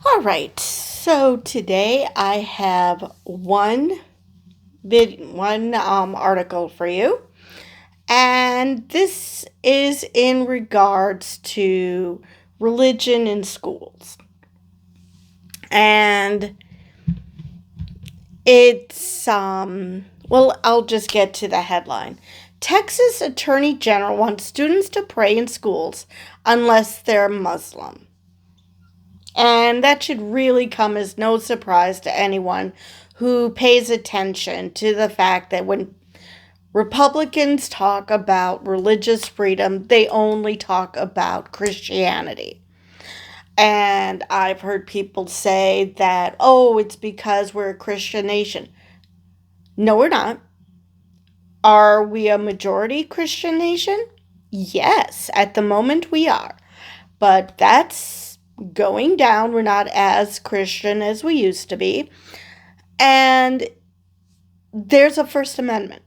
All right, so today I have one article for you, and this is in regards to religion in schools. And I'll just get to the headline. Texas Attorney General wants students to pray in schools unless they're Muslim. And that should really come as no surprise to anyone who pays attention to the fact that when Republicans talk about religious freedom, they only talk about Christianity. And I've heard people say that, oh, it's because we're a Christian nation. No, we're not. Are we a majority Christian nation? Yes, at the moment we are. But that's going down. We're not as Christian as we used to be. And there's a First Amendment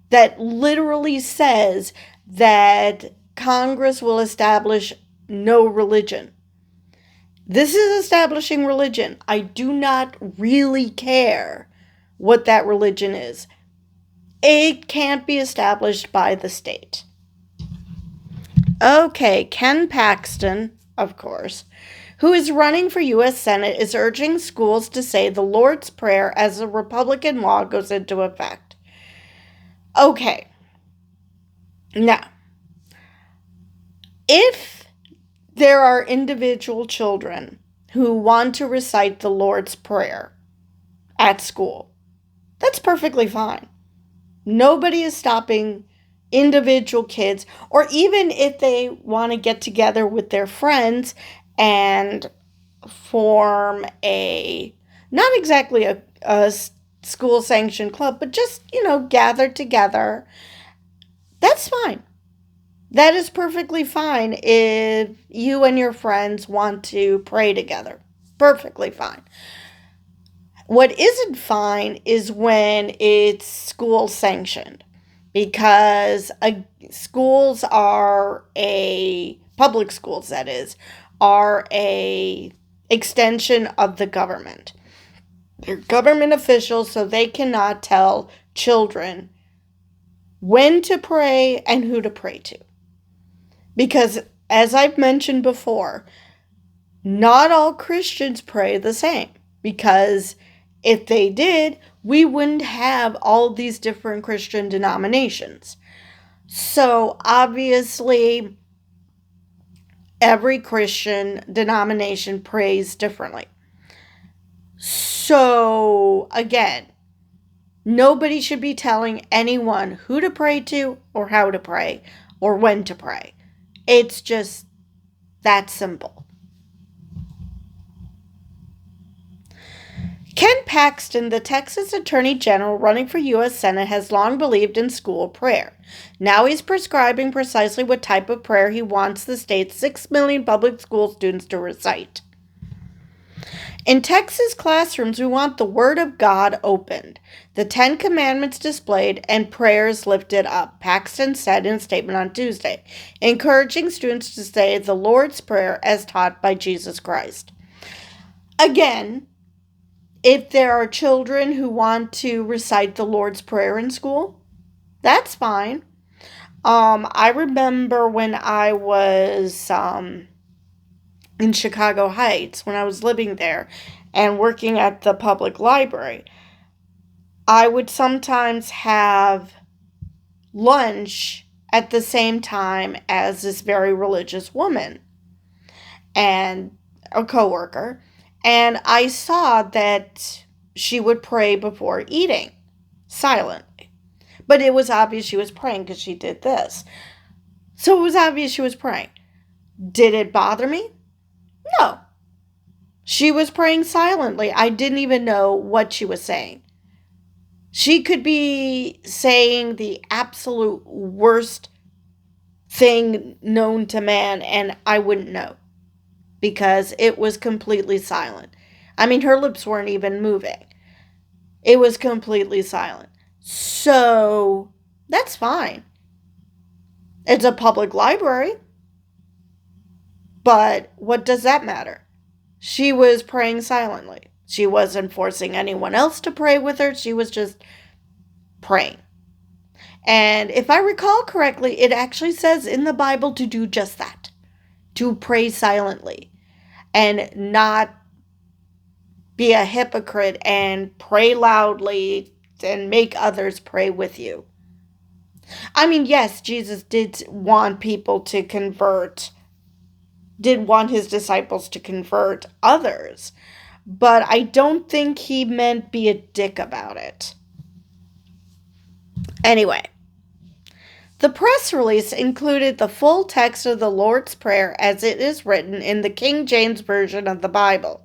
that literally says that Congress will establish no religion. This is establishing religion. I do not really care what that religion is. It can't be established by the state. Okay, Ken Paxton, of course, who is running for U.S. Senate, is urging schools to say the Lord's Prayer as a Republican law goes into effect. Okay. Now, if there are individual children who want to recite the Lord's Prayer at school, that's perfectly fine. Nobody is stopping individual kids, or even if they want to get together with their friends and form not exactly a school sanctioned club, but just, gather together. That's fine. That is perfectly fine if you and your friends want to pray together. Perfectly fine. What isn't fine is when it's school sanctioned, because schools are public schools, that is, are a extension of the government. They're government officials, so they cannot tell children when to pray and who to pray to. Because, as I've mentioned before, not all Christians pray the same. Because if they did, we wouldn't have all these different Christian denominations. So, obviously, every Christian denomination prays differently. So, again, nobody should be telling anyone who to pray to or how to pray or when to pray. It's just that simple. Ken Paxton, the Texas Attorney General running for U.S. Senate, has long believed in school prayer. Now he's prescribing precisely what type of prayer he wants the state's 6 million public school students to recite. In Texas classrooms, we want the Word of God opened, the 10 Commandments displayed, and prayers lifted up, Paxton said in a statement on Tuesday, encouraging students to say the Lord's Prayer as taught by Jesus Christ. Again, if there are children who want to recite the Lord's Prayer in school, that's fine. I remember when I was in Chicago Heights, when I was living there and working at the public library, I would sometimes have lunch at the same time as this very religious woman and a coworker. And I saw that she would pray before eating, silently. But it was obvious she was praying because she did this. So it was obvious she was praying. Did it bother me? No. She was praying silently. I didn't even know what she was saying. She could be saying the absolute worst thing known to man, and I wouldn't know. Because it was completely silent. I mean, her lips weren't even moving. It was completely silent. So, that's fine. It's a public library. But what does that matter? She was praying silently. She wasn't forcing anyone else to pray with her. She was just praying. And if I recall correctly, it actually says in the Bible to do just that, to pray silently and not be a hypocrite and pray loudly and make others pray with you. I mean, yes, Jesus did want people to convert, did want his disciples to convert others, but I don't think he meant be a dick about it. Anyway, the press release included the full text of the Lord's Prayer as it is written in the King James Version of the Bible,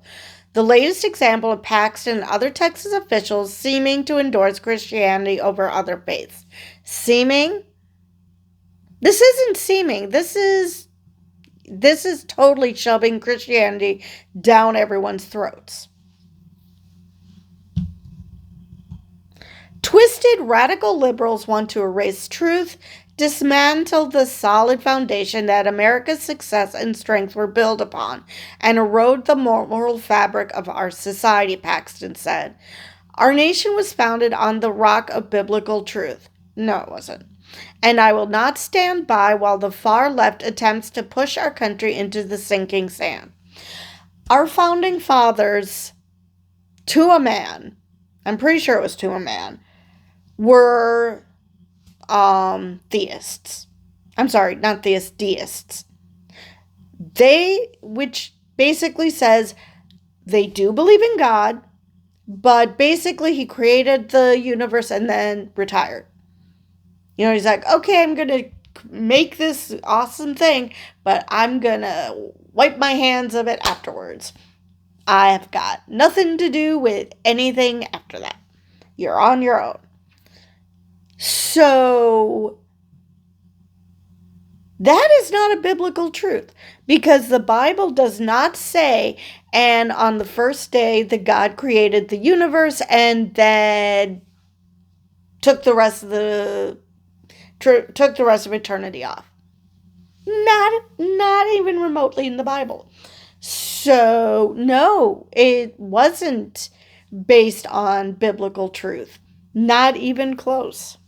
the latest example of Paxton and other Texas officials seeming to endorse Christianity over other faiths. Seeming? This isn't seeming. This is totally shoving Christianity down everyone's throats. Twisted radical liberals want to erase truth, dismantle the solid foundation that America's success and strength were built upon, and erode the moral fabric of our society, Paxton said. Our nation was founded on the rock of biblical truth. No, it wasn't. And I will not stand by while the far left attempts to push our country into the sinking sand. Our founding fathers, to a man, I'm pretty sure it was to a man, were theists. I'm sorry, not theists, deists. Which basically says they do believe in God, but basically he created the universe and then retired. You know, he's like, okay, I'm going to make this awesome thing, but I'm going to wipe my hands of it afterwards. I have got nothing to do with anything after that. You're on your own. So that is not a biblical truth, because the Bible does not say, and on the first day that God created the universe and then took the rest of eternity off. Not even remotely in the Bible. So no, it wasn't based on biblical truth. Not even close.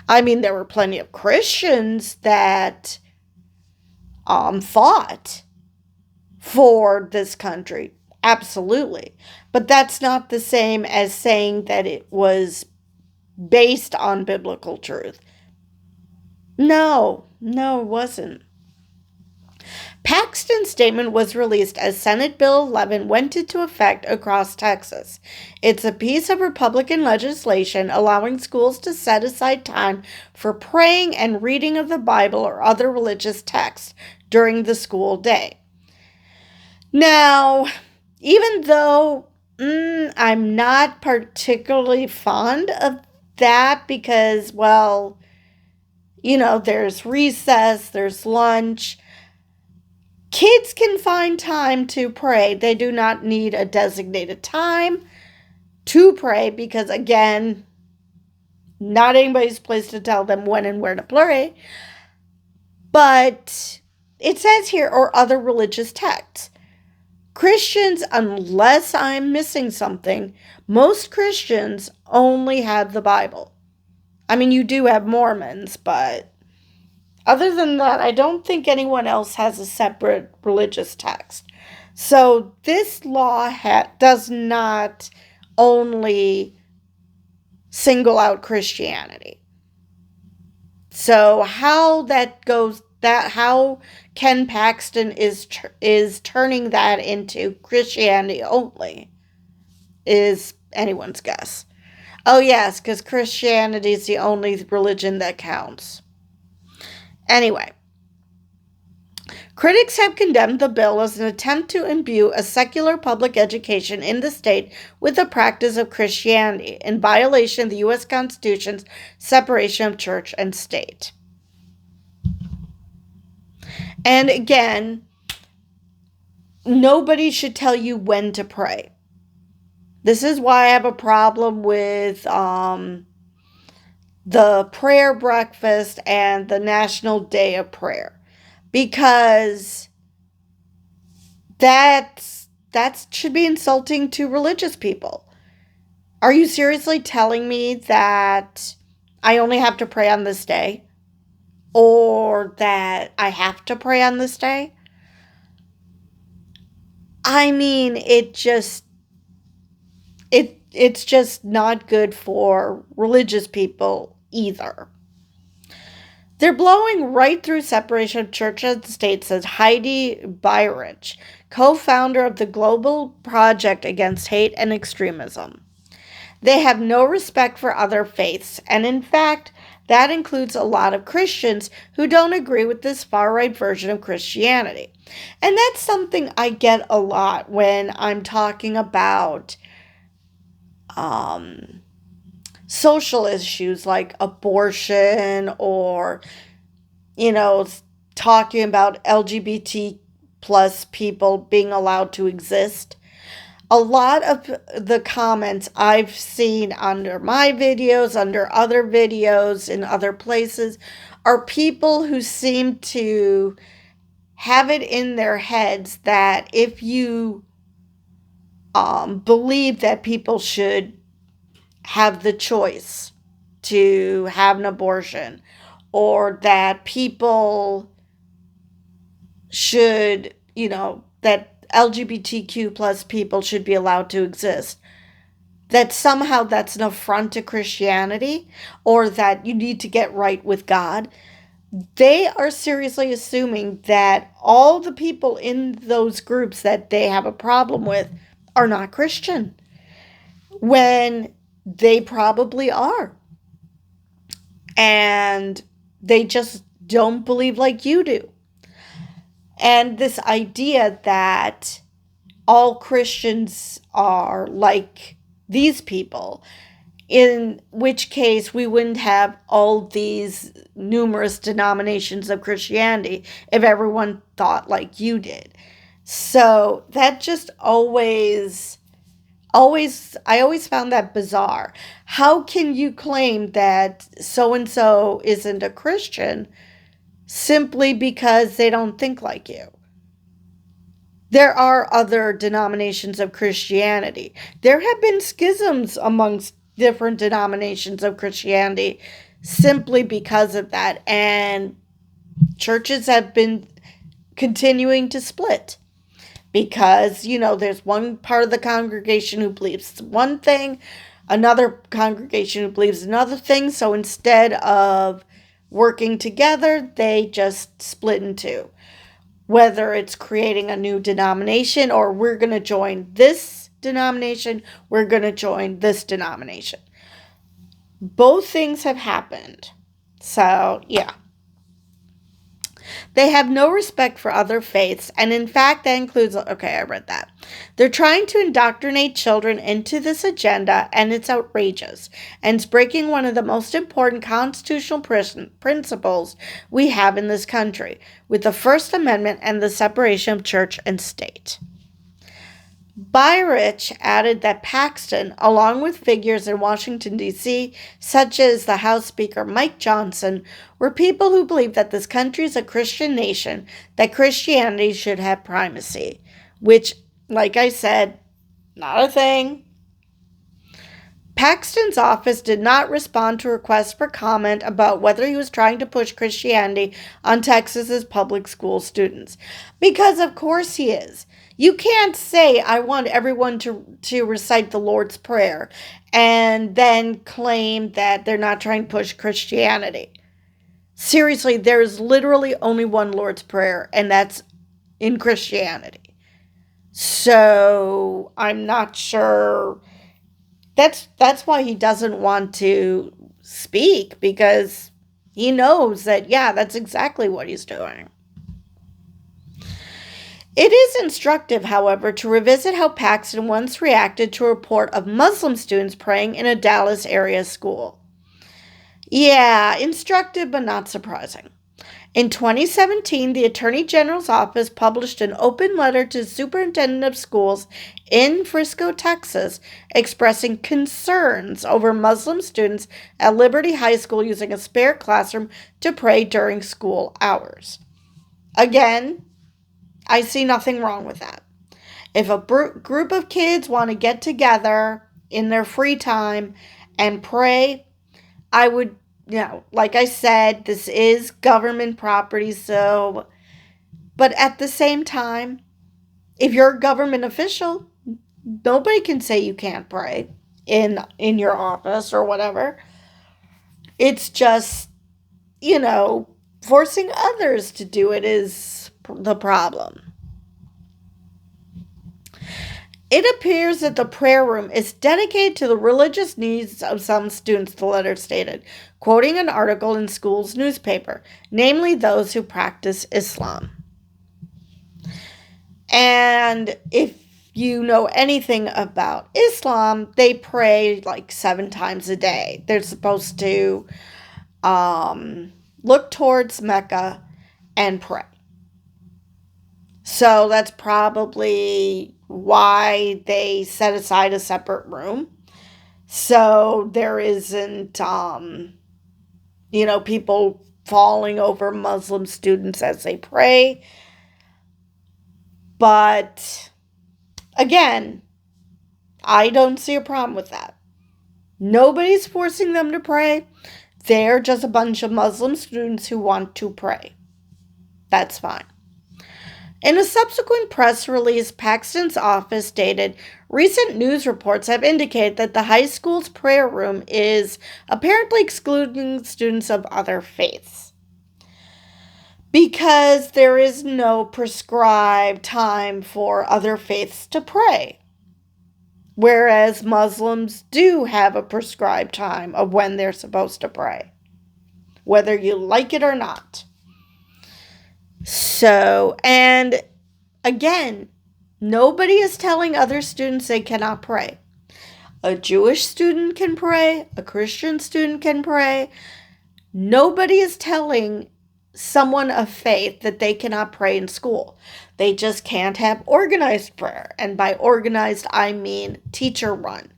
I mean, there were plenty of Christians that fought for this country. Absolutely. But that's not the same as saying that it was based on biblical truth. No, it wasn't. Paxton's statement was released as Senate Bill 11 went into effect across Texas. It's a piece of Republican legislation allowing schools to set aside time for praying and reading of the Bible or other religious texts during the school day. Now, even though I'm not particularly fond of that because, well, you know, there's recess, there's lunch. Kids can find time to pray. They do not need a designated time to pray because, again, not anybody's place to tell them when and where to pray. But it says here, or other religious texts. Christians, unless I'm missing something, most Christians only have the Bible. I mean, you do have Mormons, but other than that, I don't think anyone else has a separate religious text. So this law does not only single out Christianity. So how Ken Paxton is turning that into Christianity only is anyone's guess. Oh yes, because Christianity is the only religion that counts. Anyway, critics have condemned the bill as an attempt to imbue a secular public education in the state with the practice of Christianity in violation of the U.S. Constitution's separation of church and state. And again, nobody should tell you when to pray. This is why I have a problem with the prayer breakfast and the National Day of Prayer. Because That should be insulting to religious people. Are you seriously telling me that I only have to pray on this day? Or that I have to pray on this day? I mean, it's just not good for religious people either. They're blowing right through separation of church and state, says Heidi Beirich, co-founder of the Global Project Against Hate and Extremism. They have no respect for other faiths, and in fact, that includes a lot of Christians who don't agree with this far-right version of Christianity. And that's something I get a lot when I'm talking about um, social issues like abortion or, you know, talking about LGBT plus people being allowed to exist. A lot of the comments I've seen under my videos, under other videos in other places, are people who seem to have it in their heads that if you believe that people should have the choice to have an abortion, or that people should, that LGBTQ plus people should be allowed to exist, that somehow that's an affront to Christianity, or that you need to get right with God. They are seriously assuming that all the people in those groups that they have a problem with are not Christian, when they probably are. And they just don't believe like you do. And this idea that all Christians are like these people, in which case we wouldn't have all these numerous denominations of Christianity if everyone thought like you did. So that just I always found that bizarre. How can you claim that so and so isn't a Christian simply because they don't think like you? There are other denominations of Christianity. There have been schisms amongst different denominations of Christianity simply because of that, and churches have been continuing to split. Because, there's one part of the congregation who believes one thing, another congregation who believes another thing. So instead of working together, they just split in two. Whether it's creating a new denomination, or we're going to join this denomination, we're going to join this denomination. Both things have happened. So, yeah. They have no respect for other faiths, and in fact, that includes, okay, I read that. They're trying to indoctrinate children into this agenda, and it's outrageous, and it's breaking one of the most important constitutional principles we have in this country, with the First Amendment and the separation of church and state. Beirich added that Paxton, along with figures in Washington, D.C., such as the House Speaker Mike Johnson, were people who believe that this country is a Christian nation, that Christianity should have primacy, which, like I said, not a thing. Paxton's office did not respond to requests for comment about whether he was trying to push Christianity on Texas's public school students, because of course he is. You can't say, I want everyone to recite the Lord's Prayer, and then claim that they're not trying to push Christianity. Seriously, there is literally only one Lord's Prayer, and that's in Christianity. So, I'm not sure. That's why he doesn't want to speak, because he knows that, yeah, that's exactly what he's doing. It is instructive, however, to revisit how Paxton once reacted to a report of Muslim students praying in a Dallas area school. Yeah, instructive but not surprising. In 2017, the Attorney General's office published an open letter to the superintendent of schools in Frisco, Texas, expressing concerns over Muslim students at Liberty High School using a spare classroom to pray during school hours. Again, I see nothing wrong with that. If a group of kids want to get together in their free time and pray, I would, like I said, this is government property, so, but at the same time, if you're a government official, nobody can say you can't pray in your office or whatever. It's just, forcing others to do it is the problem. It appears that the prayer room is dedicated to the religious needs of some students, the letter stated, quoting an article in school's newspaper, namely those who practice Islam. And if you know anything about Islam, they pray like 7 times a day. They're supposed to look towards Mecca and pray. So that's probably why they set aside a separate room. So there isn't, people falling over Muslim students as they pray. But again, I don't see a problem with that. Nobody's forcing them to pray. They're just a bunch of Muslim students who want to pray. That's fine. In a subsequent press release, Paxton's office stated, recent news reports have indicated that the high school's prayer room is apparently excluding students of other faiths, because there is no prescribed time for other faiths to pray, whereas Muslims do have a prescribed time of when they're supposed to pray, whether you like it or not. So, and again, nobody is telling other students they cannot pray. A Jewish student can pray, a Christian student can pray. Nobody is telling someone of faith that they cannot pray in school. They just can't have organized prayer. And by organized, I mean teacher run,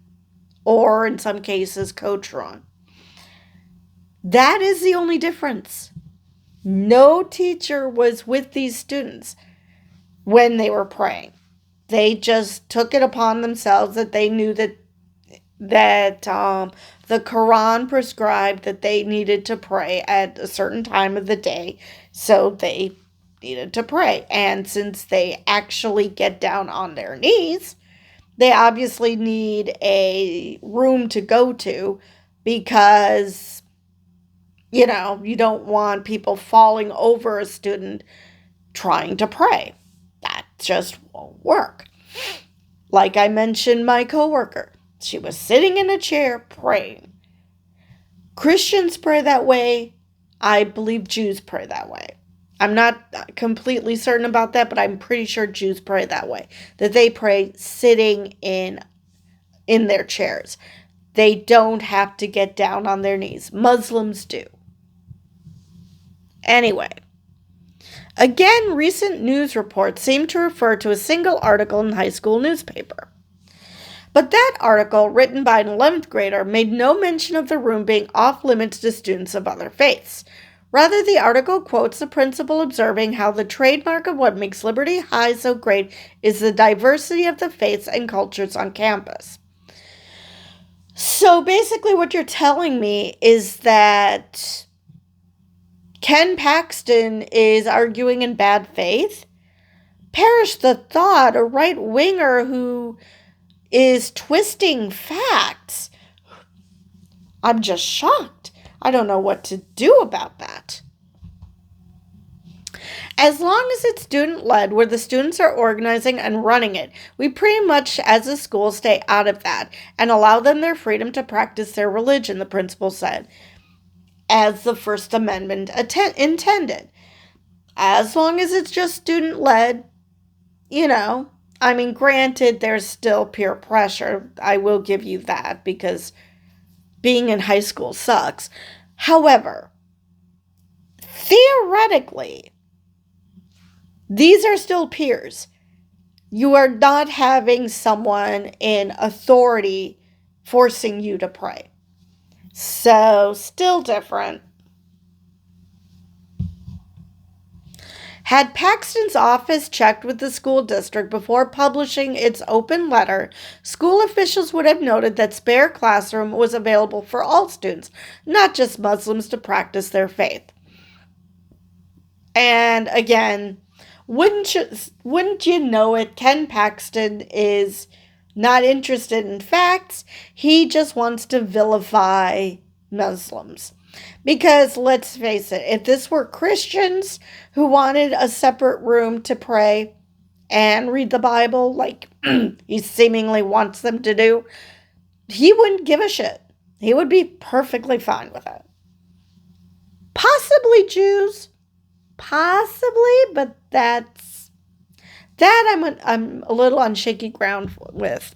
or in some cases, coach run. That is the only difference. No teacher was with these students when they were praying. They just took it upon themselves that they knew that the Quran prescribed that they needed to pray at a certain time of the day, so they needed to pray. And since they actually get down on their knees, they obviously need a room to go to, because you don't want people falling over a student trying to pray. That just won't work. Like I mentioned, my coworker, she was sitting in a chair praying. Christians pray that way. I believe Jews pray that way. I'm not completely certain about that, but I'm pretty sure Jews pray that way. That they pray sitting in their chairs. They don't have to get down on their knees. Muslims do. Anyway, again, recent news reports seem to refer to a single article in the high school newspaper. But that article, written by an 11th grader, made no mention of the room being off limits to students of other faiths. Rather, the article quotes the principal observing how the trademark of what makes Liberty High so great is the diversity of the faiths and cultures on campus. So basically what you're telling me is that Ken Paxton is arguing in bad faith? Perish the thought, a right-winger who is twisting facts. I'm just shocked. I don't know what to do about that. As long as it's student-led, where the students are organizing and running it, we pretty much, as a school, stay out of that and allow them their freedom to practice their religion, the principal said, as the First Amendment intended. As long as it's just student-led, granted, there's still peer pressure. I will give you that, because being in high school sucks. However, theoretically, these are still peers. You are not having someone in authority forcing you to pray. So, still different. Had Paxton's office checked with the school district before publishing its open letter, school officials would have noted that spare classroom was available for all students, not just Muslims to practice their faith. And again, wouldn't you know it, Ken Paxton is not interested in facts. He just wants to vilify Muslims. Because let's face it, if this were Christians who wanted a separate room to pray and read the Bible like he seemingly wants them to do, he wouldn't give a shit. He would be perfectly fine with it. Possibly Jews. Possibly, but I'm a little on shaky ground with.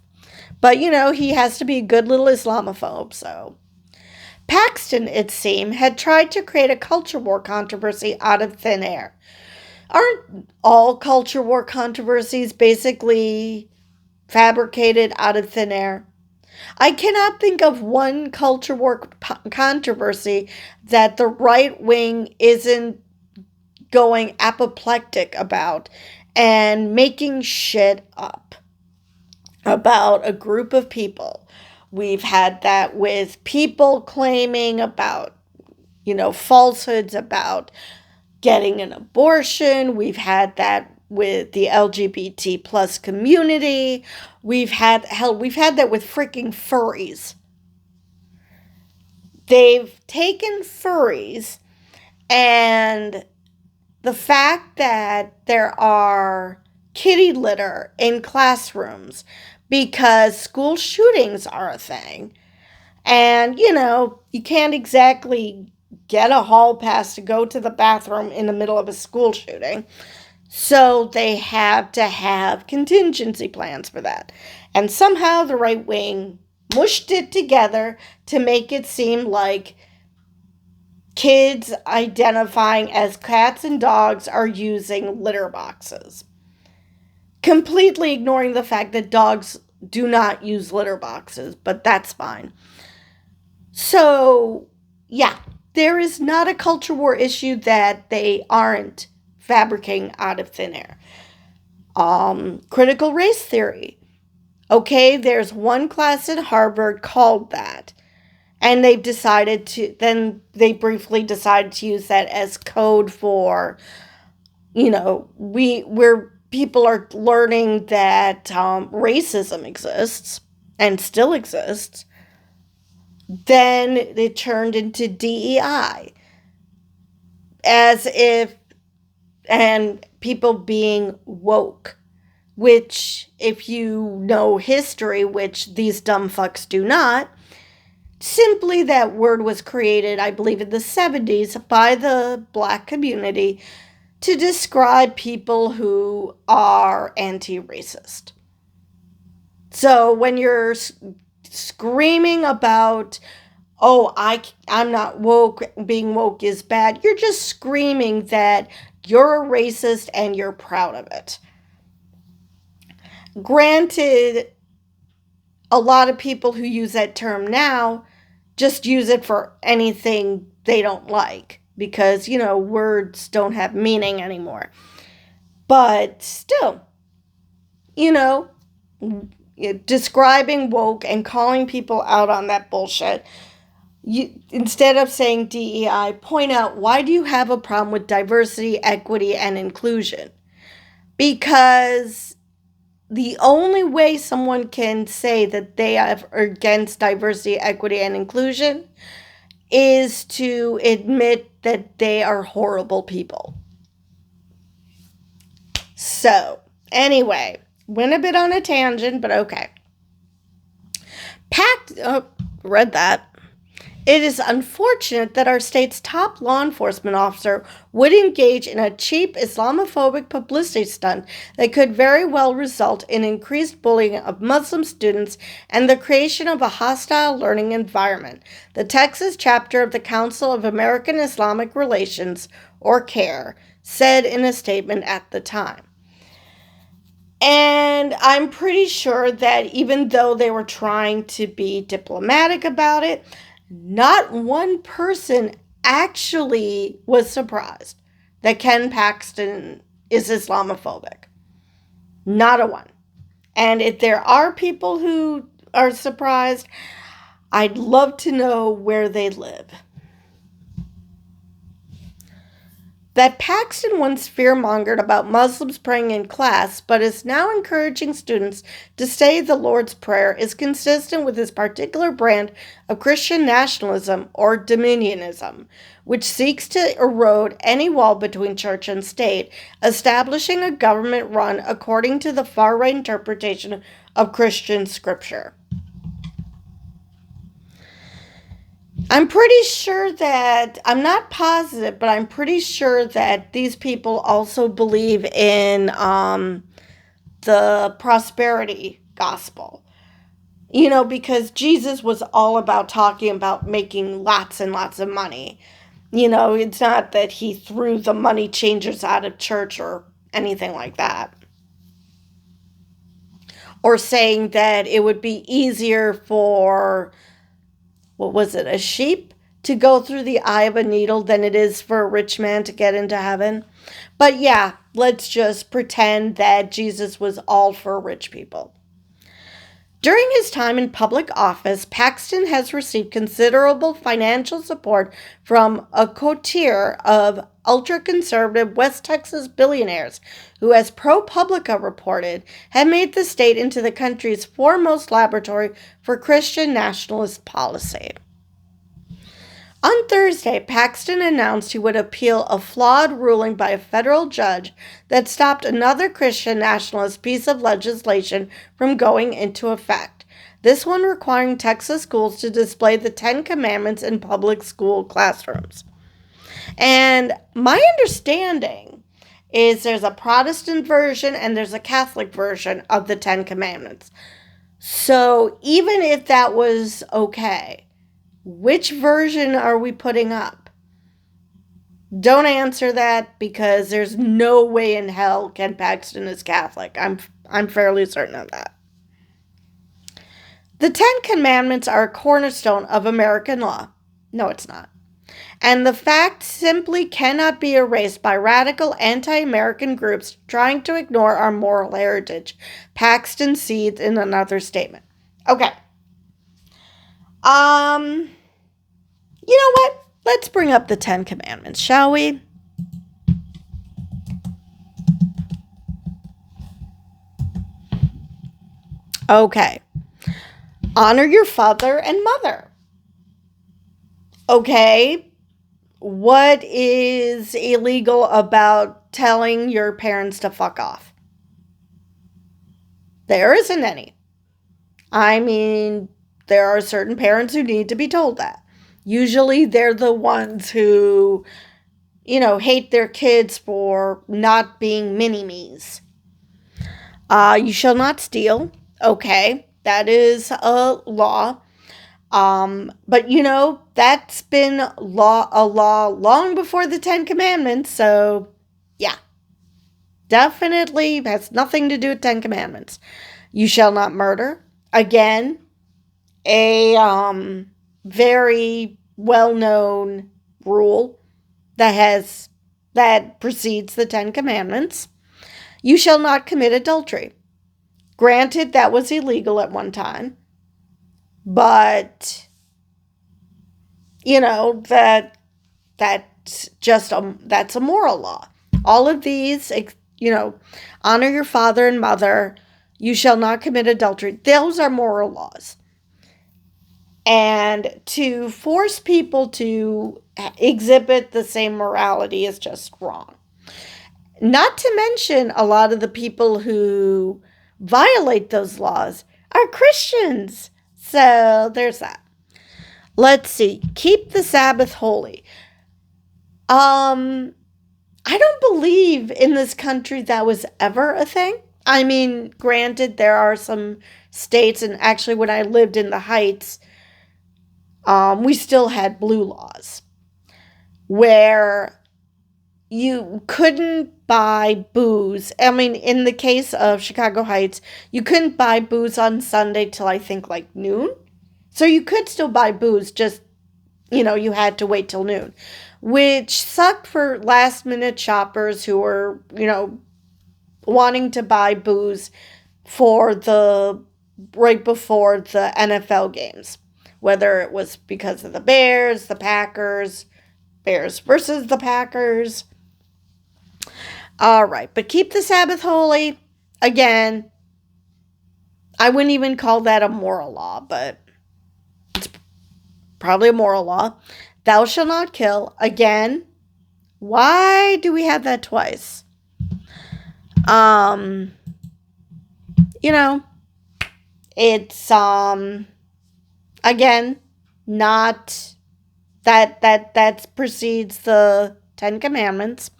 But, he has to be a good little Islamophobe, so. Paxton, it seemed, had tried to create a culture war controversy out of thin air. Aren't all culture war controversies basically fabricated out of thin air? I cannot think of one culture war controversy that the right wing isn't going apoplectic about and making shit up about a group of people. We've had that with people claiming about, falsehoods about getting an abortion. We've had that with the LGBT plus community. We've had that with freaking furries. They've taken furries, and the fact that there are kitty litter in classrooms because school shootings are a thing. And, you can't exactly get a hall pass to go to the bathroom in the middle of a school shooting. So they have to have contingency plans for that. And somehow the right wing mushed it together to make it seem like kids identifying as cats and dogs are using litter boxes. Completely ignoring the fact that dogs do not use litter boxes, but that's fine. So, yeah, there is not a culture war issue that they aren't fabricating out of thin air. Critical race theory. Okay, there's one class at Harvard called that. And they briefly decided to use that as code for, where people are learning that racism exists and still exists. Then it turned into DEI. And people being woke. Which, if you know history, which these dumb fucks do not, simply that word was created, I believe, in the 70s by the black community to describe people who are anti-racist. So when you're screaming about, I'm not woke, being woke is bad, you're just screaming that you're a racist and you're proud of it. Granted, a lot of people who use that term now just use it for anything they don't like because, words don't have meaning anymore. But still, describing woke and calling people out on that bullshit, instead of saying DEI, point out, why do you have a problem with diversity, equity, and inclusion? Because the only way someone can say that they are against diversity, equity, and inclusion is to admit that they are horrible people. So, anyway, went a bit on a tangent, but okay. Read that. It is unfortunate that our state's top law enforcement officer would engage in a cheap Islamophobic publicity stunt that could very well result in increased bullying of Muslim students and the creation of a hostile learning environment, the Texas chapter of the Council of American Islamic Relations, or CAIR, said in a statement at the time. And I'm pretty sure that even though they were trying to be diplomatic about it, not one person actually was surprised. that Ken Paxton is Islamophobic. Not a one. And if there are people who are surprised, I'd love to know where they live. That Paxton once fear-mongered about Muslims praying in class, but is now encouraging students to say the Lord's Prayer, is consistent with his particular brand of Christian nationalism or dominionism, which seeks to erode any wall between church and state, establishing a government run according to the far-right interpretation of Christian scripture. I'm pretty sure that, I'm not positive, but I'm pretty sure that these people also believe in the prosperity gospel. You know, because Jesus was all about talking about making lots and lots of money. You know, it's not that he threw the money changers out of church or anything like that. Or saying that it would be easier for, what was it, a sheep to go through the eye of a needle than it is for a rich man to get into heaven. But yeah, let's just pretend that Jesus was all for rich people. During his time in public office, Paxton has received considerable financial support from a coterie of ultra-conservative West Texas billionaires who, as ProPublica reported, have made the state into the country's foremost laboratory for Christian nationalist policy. On Thursday, Paxton announced he would appeal a flawed ruling by a federal judge that stopped another Christian nationalist piece of legislation from going into effect, this one requiring Texas schools to display the Ten Commandments in public school classrooms. And my understanding is there's a Protestant version and there's a Catholic version of the Ten Commandments. So even if that was okay, which version are we putting up? Don't answer that, because there's no way in hell Ken Paxton is Catholic. I'm fairly certain of that. The Ten Commandments are a cornerstone of American law. No, it's not. And the fact simply cannot be erased by radical anti-American groups trying to ignore our moral heritage, Paxton seethed in another statement. Okay. You know what? Let's bring up the Ten Commandments, shall we? Okay. Honor your father and mother. Okay. What is illegal about telling your parents to fuck off? There isn't any. I mean, there are certain parents who need to be told that. Usually they're the ones who, hate their kids for not being mini-me's. You shall not steal. Okay, that is a law. But that's been a law long before the Ten Commandments. So, yeah, definitely has nothing to do with Ten Commandments. You shall not murder. Again, a very well-known rule that precedes the Ten Commandments. You shall not commit adultery. Granted, that was illegal at one time, but that's a moral law. All of these, honor your father and mother. You shall not commit adultery. Those are moral laws. And to force people to exhibit the same morality is just wrong. Not to mention, a lot of the people who violate those laws are Christians. So there's that. Let's see. Keep the Sabbath holy. I don't believe in this country that was ever a thing. I mean, granted, there are some states, and actually when I lived in the Heights, we still had blue laws where you couldn't buy booze. I mean, in the case of Chicago Heights, you couldn't buy booze on Sunday till I think like noon. So you could still buy booze, just you had to wait till noon, which sucked for last minute shoppers who were, wanting to buy booze for the right before the NFL games, whether it was because of the Bears, the Packers, Bears versus the Packers. All right, but keep the Sabbath holy. Again, I wouldn't even call that a moral law, but it's probably a moral law. Thou shalt not kill. Again, why do we have that twice? It's again not that precedes the Ten Commandments.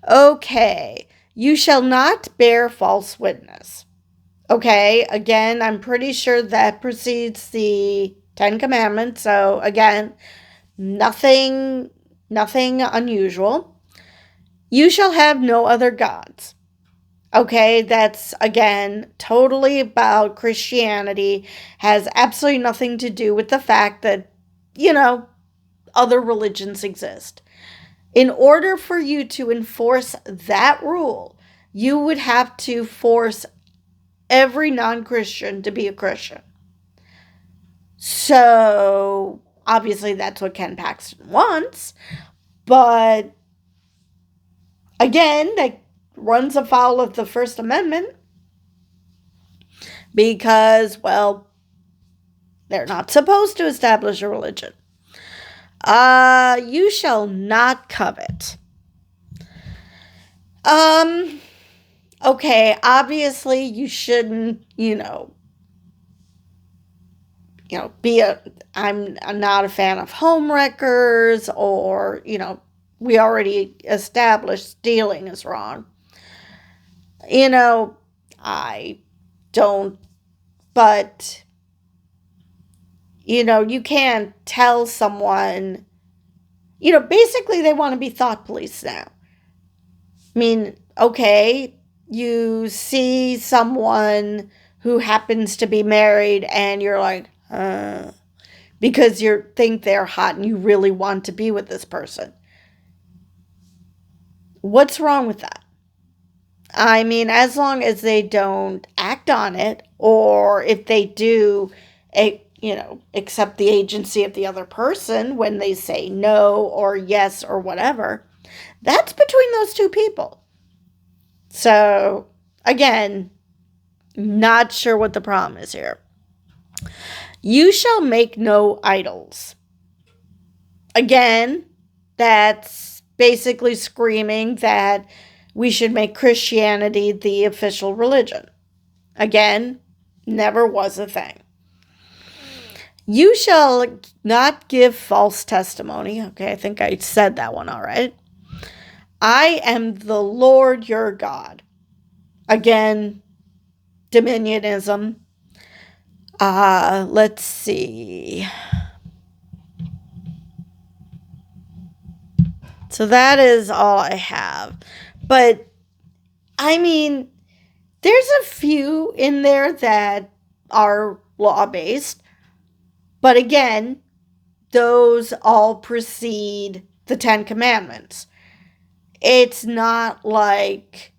Okay, you shall not bear false witness. Okay, again, I'm pretty sure that precedes the Ten Commandments. So again, nothing unusual. You shall have no other gods. Okay, that's, again, totally about Christianity, has absolutely nothing to do with the fact that, other religions exist. In order for you to enforce that rule, you would have to force every non-Christian to be a Christian. So, obviously, that's what Ken Paxton wants, but, again, that runs afoul of the First Amendment because, well, they're not supposed to establish a religion. You shall not covet. Okay, obviously you shouldn't, I'm not a fan of home wreckers, or, we already established stealing is wrong. I don't, but, you can't tell someone, basically they want to be thought police now. I mean, okay, you see someone who happens to be married and you're like, because you think they're hot and you really want to be with this person. What's wrong with that? I mean, as long as they don't act on it, or if they do, accept the agency of the other person when they say no or yes or whatever, that's between those two people. So, again, not sure what the problem is here. You shall make no idols. Again, that's basically screaming that we should make Christianity the official religion. Again, never was a thing. You shall not give false testimony. Okay, I think I said that one all right. I am the Lord your God. Again, dominionism. Let's see. So that is all I have. But, I mean, there's a few in there that are law-based. But again, those all precede the Ten Commandments. It's not like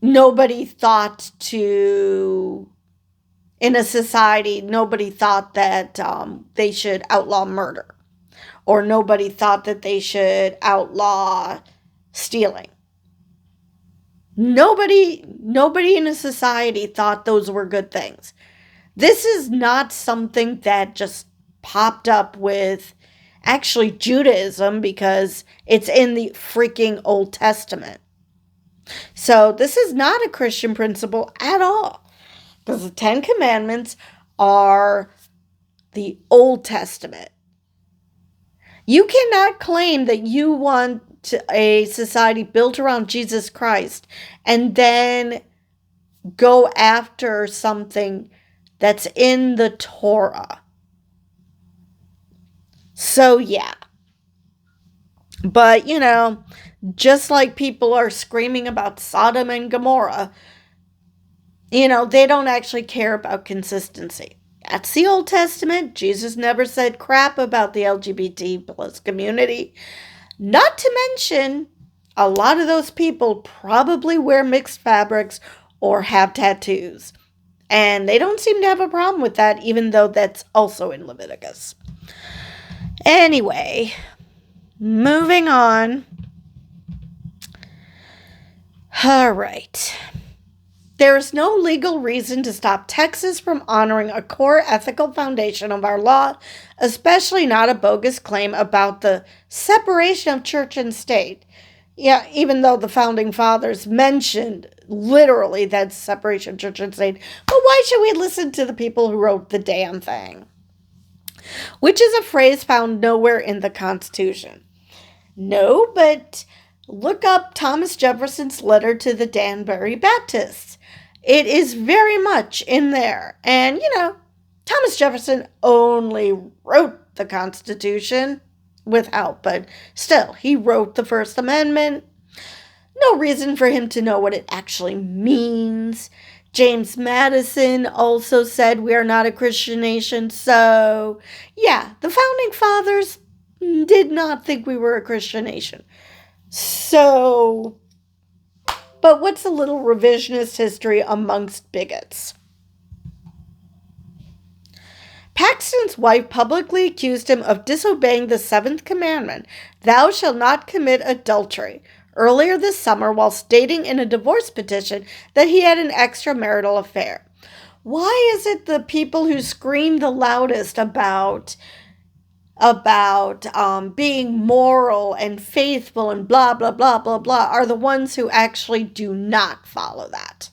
nobody thought to, in a society, nobody thought that they should outlaw murder. Or nobody thought that they should outlaw stealing. Nobody in a society thought those were good things. This is not something that just popped up with actually Judaism, because it's in the freaking Old Testament. So this is not a Christian principle at all, because the Ten Commandments are the Old Testament. You cannot claim that you want a society built around Jesus Christ and then go after something that's in the Torah. So, yeah. But, just like people are screaming about Sodom and Gomorrah, they don't actually care about consistency. That's the Old Testament. Jesus never said crap about the LGBT plus community. Not to mention, a lot of those people probably wear mixed fabrics or have tattoos. And they don't seem to have a problem with that, even though that's also in Leviticus. Anyway, moving on. All right. There is no legal reason to stop Texas from honoring a core ethical foundation of our law, especially not a bogus claim about the separation of church and state. Yeah, even though the founding fathers mentioned literally that separation of church and state. But why should we listen to the people who wrote the damn thing? Which is a phrase found nowhere in the Constitution. No, but look up Thomas Jefferson's letter to the Danbury Baptists. It is very much in there. And, Thomas Jefferson only wrote the Constitution with help, but still, he wrote the First Amendment. No reason for him to know what it actually means. James Madison also said we are not a Christian nation, so yeah, the founding fathers did not think we were a Christian nation. So, but what's a little revisionist history amongst bigots? Paxton's wife publicly accused him of disobeying the seventh commandment, thou shalt not commit adultery, earlier this summer while stating in a divorce petition that he had an extramarital affair. Why is it the people who scream the loudest about being moral and faithful and blah, blah, blah, blah, blah, are the ones who actually do not follow that?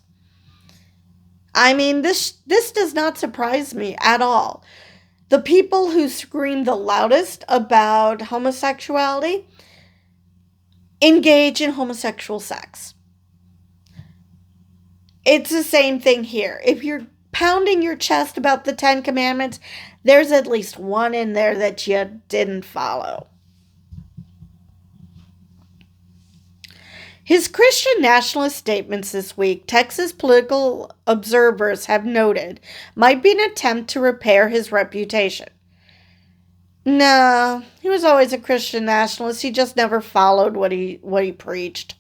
I mean, this does not surprise me at all. The people who scream the loudest about homosexuality engage in homosexual sex. It's the same thing here. If you're pounding your chest about the 10 Commandments, there's at least one in there that you didn't follow. His Christian nationalist statements this week, Texas political observers have noted, might be an attempt to repair his reputation. No, he was always a Christian nationalist. He just never followed what he preached.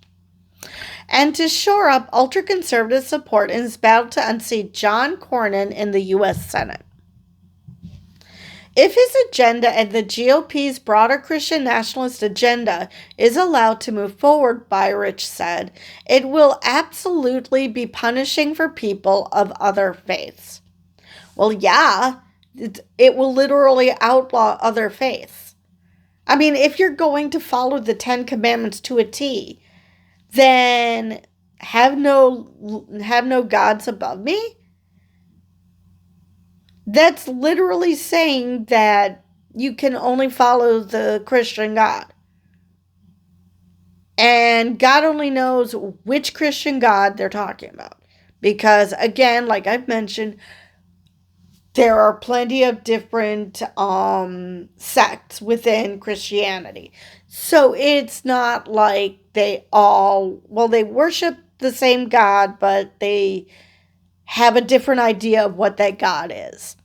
And to shore up ultra-conservative support in his battle to unseat John Cornyn in the U.S. Senate. If his agenda and the GOP's broader Christian nationalist agenda is allowed to move forward, Byrich said, it will absolutely be punishing for people of other faiths. Well, yeah, it will literally outlaw other faiths. I mean, if you're going to follow the 10 Commandments to a T, then have no gods above me? That's literally saying that you can only follow the Christian God. And God only knows which Christian God they're talking about. Because, again, like I've mentioned, there are plenty of different sects within Christianity. So it's not like they worship the same God, but they have a different idea of what that God is.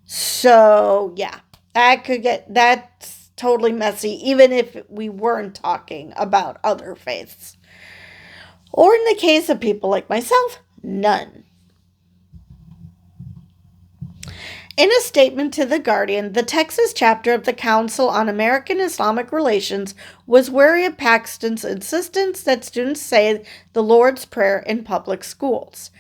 So, yeah, that's totally messy, even if we weren't talking about other faiths. Or in the case of people like myself, none. In a statement to The Guardian, the Texas chapter of the Council on American Islamic Relations was wary of Paxton's insistence that students say the Lord's Prayer in public schools.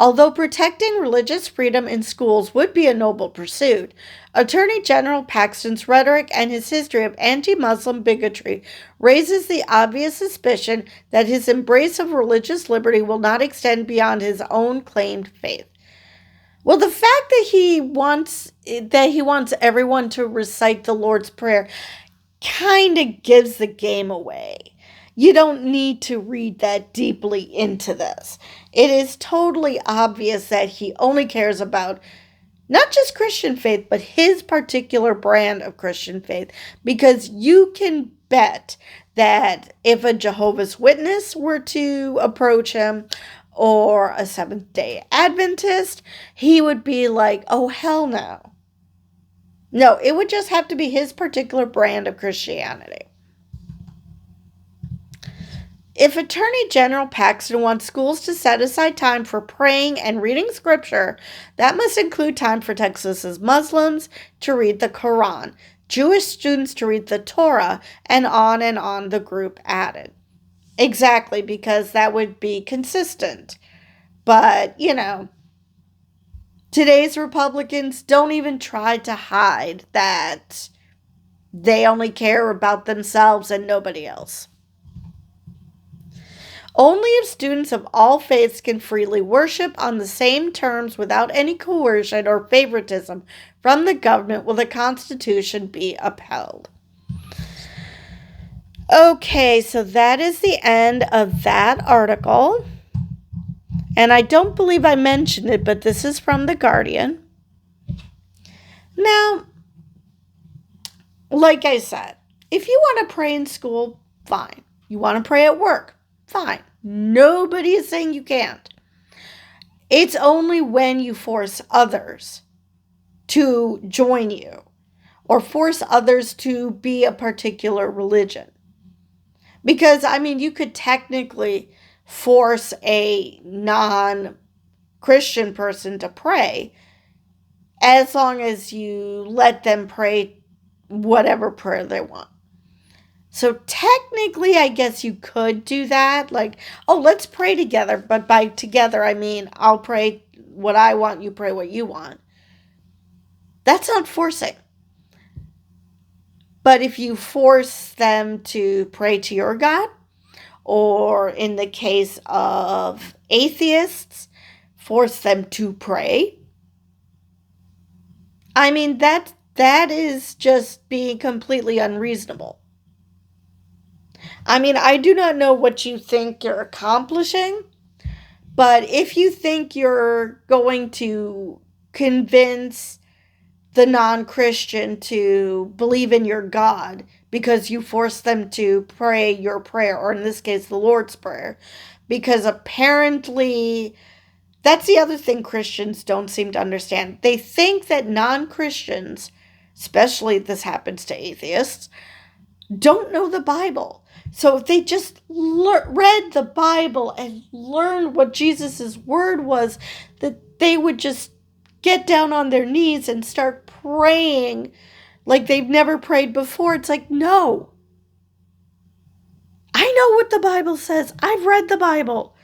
Although protecting religious freedom in schools would be a noble pursuit, Attorney General Paxton's rhetoric and his history of anti-Muslim bigotry raises the obvious suspicion that his embrace of religious liberty will not extend beyond his own claimed faith. Well, the fact that he wants everyone to recite the Lord's Prayer kind of gives the game away. You don't need to read that deeply into this. It is totally obvious that he only cares about not just Christian faith, but his particular brand of Christian faith. Because you can bet that if a Jehovah's Witness were to approach him, or a Seventh-day Adventist, he would be like, oh, hell no. No, it would just have to be his particular brand of Christianity. If Attorney General Paxton wants schools to set aside time for praying and reading scripture, that must include time for Texas's Muslims to read the Quran, Jewish students to read the Torah, and on, the group added. Exactly, because that would be consistent. But, today's Republicans don't even try to hide that they only care about themselves and nobody else. Only if students of all faiths can freely worship on the same terms without any coercion or favoritism from the government will the Constitution be upheld. Okay, so that is the end of that article. And I don't believe I mentioned it, but this is from The Guardian. Now, like I said, if you want to pray in school, fine. You want to pray at work, fine. Nobody is saying you can't. It's only when you force others to join you or force others to be a particular religion. Because, you could technically force a non-Christian person to pray as long as you let them pray whatever prayer they want. So technically, I guess you could do that. Like, oh, let's pray together. But by together, I mean, I'll pray what I want, you pray what you want. That's not forcing. But if you force them to pray to your God, or in the case of atheists, force them to pray, that is just being completely unreasonable. I do not know what you think you're accomplishing, but if you think you're going to convince the non-Christian to believe in your God because you force them to pray your prayer, or in this case, the Lord's Prayer, because apparently that's the other thing Christians don't seem to understand. They think that non-Christians, especially this happens to atheists, don't know the Bible. So if they just read the Bible and learned what Jesus' word was, that they would just get down on their knees and start praying like they've never prayed before. It's like, no. I know what the Bible says. I've read the Bible.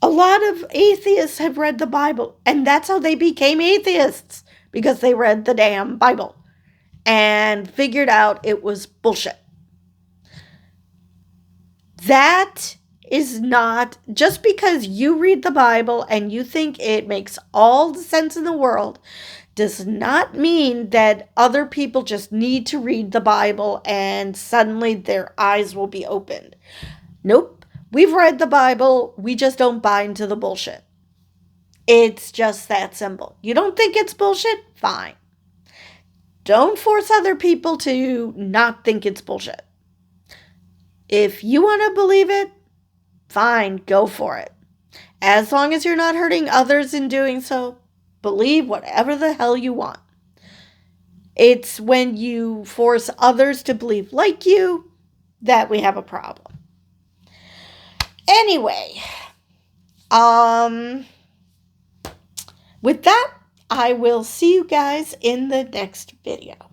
A lot of atheists have read the Bible, and that's how they became atheists, because they read the damn Bible and figured out it was bullshit. That is not, just because you read the Bible and you think it makes all the sense in the world, does not mean that other people just need to read the Bible and suddenly their eyes will be opened. Nope. We've read the Bible. We just don't buy into the bullshit. It's just that simple. You don't think it's bullshit? Fine. Don't force other people to not think it's bullshit. If you want to believe it, fine, go for it. As long as you're not hurting others in doing so, believe whatever the hell you want. It's when you force others to believe like you that we have a problem. Anyway, with that, I will see you guys in the next video.